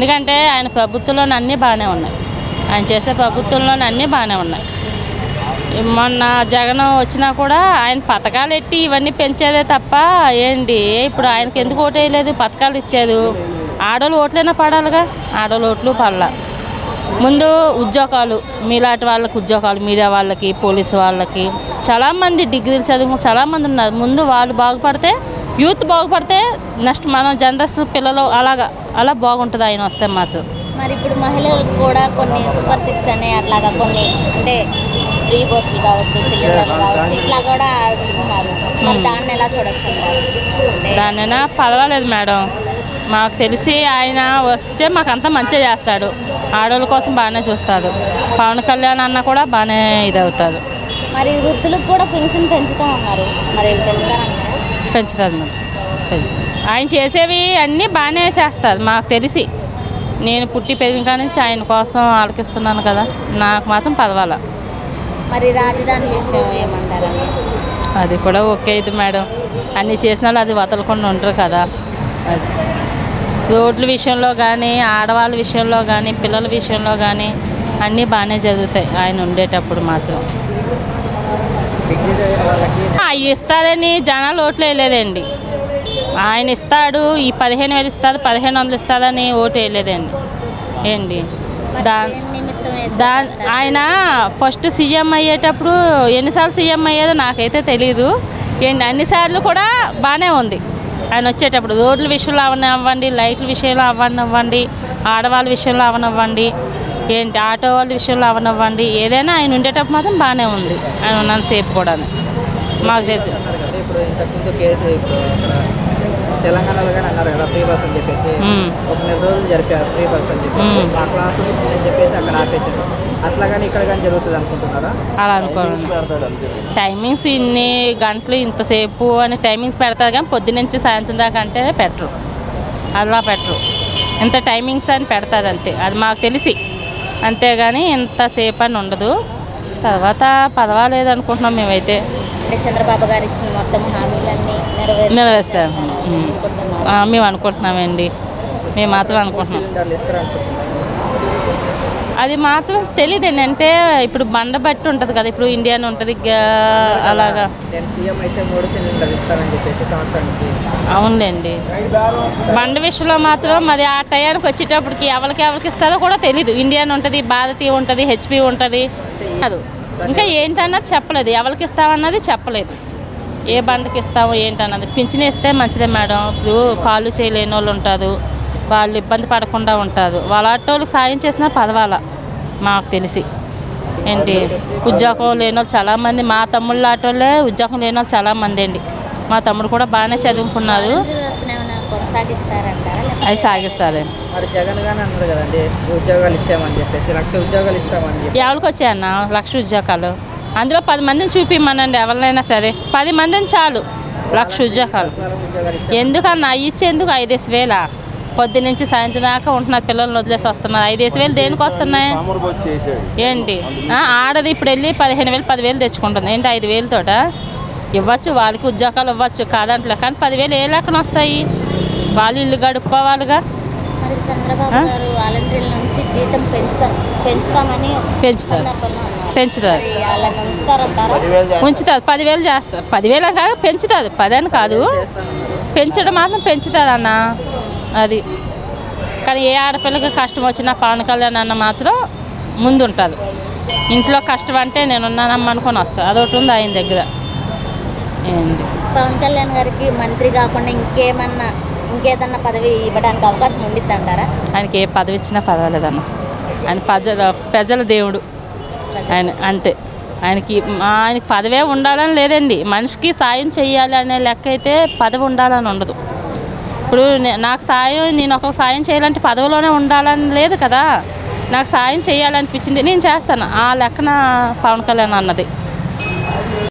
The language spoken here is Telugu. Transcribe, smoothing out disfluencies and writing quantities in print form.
ఎందుకంటే ఆయన ప్రభుత్వంలోనే అన్నీ బాగానే ఉన్నాయి. ఆయన చేసే ప్రభుత్వంలోనే అన్నీ బాగానే ఉన్నాయి. మొన్న జగన్ వచ్చినా కూడా ఆయన పథకాలు ఎట్టి ఇవన్నీ పెంచేదే తప్ప ఏంటి ఇప్పుడు ఆయనకి ఎందుకు ఓటు వేయలేదు? పథకాలు ఇచ్చేది ఆడవాళ్ళు ఓట్లైనా పడాలిగా, ఆడవాళ్ళు ఓట్లు పడాల. ముందు ఉద్యోగాలు, మీలాంటి వాళ్ళకి ఉద్యోగాలు, మీడియా వాళ్ళకి, పోలీసు వాళ్ళకి చాలామంది డిగ్రీలు చదువు చాలామంది ఉన్నారు. ముందు వాళ్ళు బాగుపడితే, యూత్ బాగుపడితే నెక్స్ట్ మన జనరేషన్ పిల్లలు అలా బాగుంటుంది ఆయన వస్తే మాత్రం. మరి ఇప్పుడు మహిళలకు కూడా కొన్ని సూపర్ సిక్స్ అనే అట్లాగా కొన్ని అంటే ఫ్రీ బస్సులు కావచ్చు, సిలిండర్లు కావచ్చు, ఇట్లా కూడా అడుగుతున్నారు. మరి దాన్ని ఎలా చూడొచ్చు? దాన్నైనా పర్వాలేదు మేడం. మాకు తెలిసి ఆయన వస్తే మాకంతా మంచిగా చేస్తాడు. ఆడవాళ్ళ కోసం బాగానే చూస్తాడు. పవన్ కళ్యాణ్ అన్న కూడా బాగానే ఇదవుతాడు. మరి వృద్ధులకు కూడా పెన్షన్ పెంచుతామన్నారు, మరి పెంచుతారు మేడం, పెంచుతారు. ఆయన చేసేవి అన్నీ బాగానే చేస్తారు మాకు తెలిసి. నేను పుట్టి పెరిగిన కాడ నుంచి ఆయన కోసం ఆలకిస్తున్నాను కదా, నాకు మాత్రం పర్వాలా. మరి రాజధాని విషయం ఏమంటారు? అది కూడా ఓకే ఇది మేడం. అన్నీ చేసిన వాళ్ళు అది వదలకుండా ఉంటారు కదా. అది రోడ్ల విషయంలో కానీ, ఆడవాళ్ళ విషయంలో కానీ, పిల్లల విషయంలో కానీ అన్నీ బాగానే జరుగుతాయి ఆయన ఉండేటప్పుడు మాత్రం. ఇస్తారని జనాలు ఓట్లు వేయలేదండి. ఆయన ఇస్తాడు, ఈ 15,000 ఇస్తారు, 1,500 ఇస్తారని ఓటు వేయలేదండి. ఏంటి ఆయన ఫస్ట్ సీఎం అయ్యేటప్పుడు ఎన్నిసార్లు సీఎం అయ్యేదో నాకైతే తెలీదు. ఏంటి అన్నిసార్లు కూడా బాగానే ఉంది ఆయన వచ్చేటప్పుడు. రోడ్ల విషయంలో అవనివ్వండి, లైట్ల విషయంలో అవనివ్వండి, ఆడవాళ్ళ విషయంలో అవనివ్వండి, ఏంటి ఆటో వాళ్ళ విషయంలో అవనివ్వండి, ఏదైనా ఆయన ఉండేటప్పుడు మాత్రం బాగానే ఉంది. ఆయన ఉన్నంతసేపు కూడా మాకు తెలిసి. ఇప్పుడు ఇంతకుముందు కేసు తెలంగాణలో కానీ అన్నారు కదా ఫ్రీ బస్ అని చెప్పేసి, ఒక 2 రోజులు జరిపారు ఫ్రీ బస్ అని చెప్పేసి, ఆ క్లాసు అని చెప్పేసి అక్కడ ఆపేసారు. అట్లా కానీ ఇక్కడ కానీ జరుగుతుంది అనుకుంటున్నారా? అలా అనుకోండి. టైమింగ్స్ ఇన్ని గంటలు ఇంతసేపు అని టైమింగ్స్ పెడతారు కానీ పొద్దునుంచి సాయంత్రం దాకా అంటే పెట్టరు, అలా పెట్టరు. ఇంత టైమింగ్స్ అని పెడతారు అంతే, అది మాకు తెలిసి. అంతేగాని ఇంతసేపు అని ఉండదు. తర్వాత పర్వాలేదు అనుకుంటున్నాం మేమైతే. అంటే చంద్రబాబు గారు ఇచ్చిన మొత్తం హామీలన్నీ నెరవేరుస్తాం మేము అనుకుంటున్నామండి. మేము మాత్రం అనుకుంటున్నాం. అది మాత్రం తెలియదండి. అంటే ఇప్పుడు బండ బట్టి ఉంటుంది కదా, ఇప్పుడు ఇండియన్ ఉంటుంది అలాగా. అవునులేండి. బండ విషయంలో మాత్రం అది ఆ టయానికి వచ్చేటప్పటికి ఎవరికి ఇస్తారో కూడా తెలీదు. ఇండియన్ ఉంటుంది, భారతీయ ఉంటుంది, హెచ్పి ఉంటుంది. అది ఇంకా ఏంటన్నది చెప్పలేదు, ఎవరికి ఇస్తామన్నది చెప్పలేదు. ఏ బండకి ఇస్తాము ఏంటన్నది. పింఛన్ ఇస్తే మంచిదే మేడం. ఇప్పుడు కాళ్ళు చేయలేని వాళ్ళు ఉంటారు, వాళ్ళు ఇబ్బంది పడకుండా ఉంటారు. వాళ్ళ వాళ్ళకి సాయం చేసినా పర్వాలా మాకు తెలిసి. ఏంటి ఉద్యోగం లేని వాళ్ళు చాలామంది, మా తమ్ముళ్ళ ఆటోళ్ళే ఉద్యోగం లేని వాళ్ళు చాలామంది అండి. మా తమ్ముడు కూడా బాగానే చదువుకున్నారు. అవి సాగిస్తారు. ఎవరికి వచ్చాయన్న 1,00,000 ఉద్యోగాలు? అందులో 10 మందిని చూపిమ్మనండి, ఎవరినైనా సరే 10 మందిని చాలు 1,00,000 ఉద్యోగాలు. ఎందుకన్నా ఇచ్చేందుకు 5,000 పొద్దునుంచి సాయంత్రం దాకా ఉంటున్నారు, పిల్లల్ని వదిలేసి వస్తున్నారు. 5,000 దేనికి వస్తున్నాయి ఏంటి? ఆడది ఇప్పుడు వెళ్ళి 15,000 10,000 తెచ్చుకుంటుంది. ఏంటి 5,000 తోట ఇవ్వచ్చు, వాళ్ళకి ఉద్యోగాలు ఇవ్వచ్చు కాదంటలే. కానీ 10,000 ఏ లెక్కన వస్తాయి? వాళ్ళు ఇల్లు గడుపుకోవాలిగా. మరి చంద్రబాబు గారు వాలంటీర్ల నుంచి జీతం పెంచుతారు. ఉంచుతారు, 10,000 చేస్తారు. 10,000 కాదు పెంచుతారు, 10 అని కాదు, పెంచడం మాత్రం పెంచుతారు అన్న. అది కానీ ఏ ఆడపిల్లకి కష్టం వచ్చినా పవన్ కళ్యాణ్ అన్న మాత్రం ముందుంటారు. ఇంట్లో కష్టం అంటే నేనున్నానమ్మా అనుకొని వస్తారు. అదొకటి ఉంది ఆయన దగ్గర. ఏంటి పవన్ కళ్యాణ్ గారికి మంత్రి కాకుండా ఇంకేదన్నా పదవి ఇవ్వడానికి అవకాశం ఉండిద్ది అంటారా? ఆయనకి ఏ పదవి ఇచ్చినా పర్వాలేదన్న. ఆయన ప్రజల దేవుడు ఆయన, అంతే. ఆయనకి పదవే ఉండాలని లేదండి. మనిషికి సాయం చేయాలి అనే లెక్క అయితే పదవి ఉండాలని ఉండదు. ఇప్పుడు నాకు నేను ఒకరికి సాయం చేయాలంటే పదవిలోనే ఉండాలని లేదు కదా. నాకు సాయం చేయాలనిపించింది నేను చేస్తాను, ఆ లెక్కన పవన్ కళ్యాణ్ అన్నది.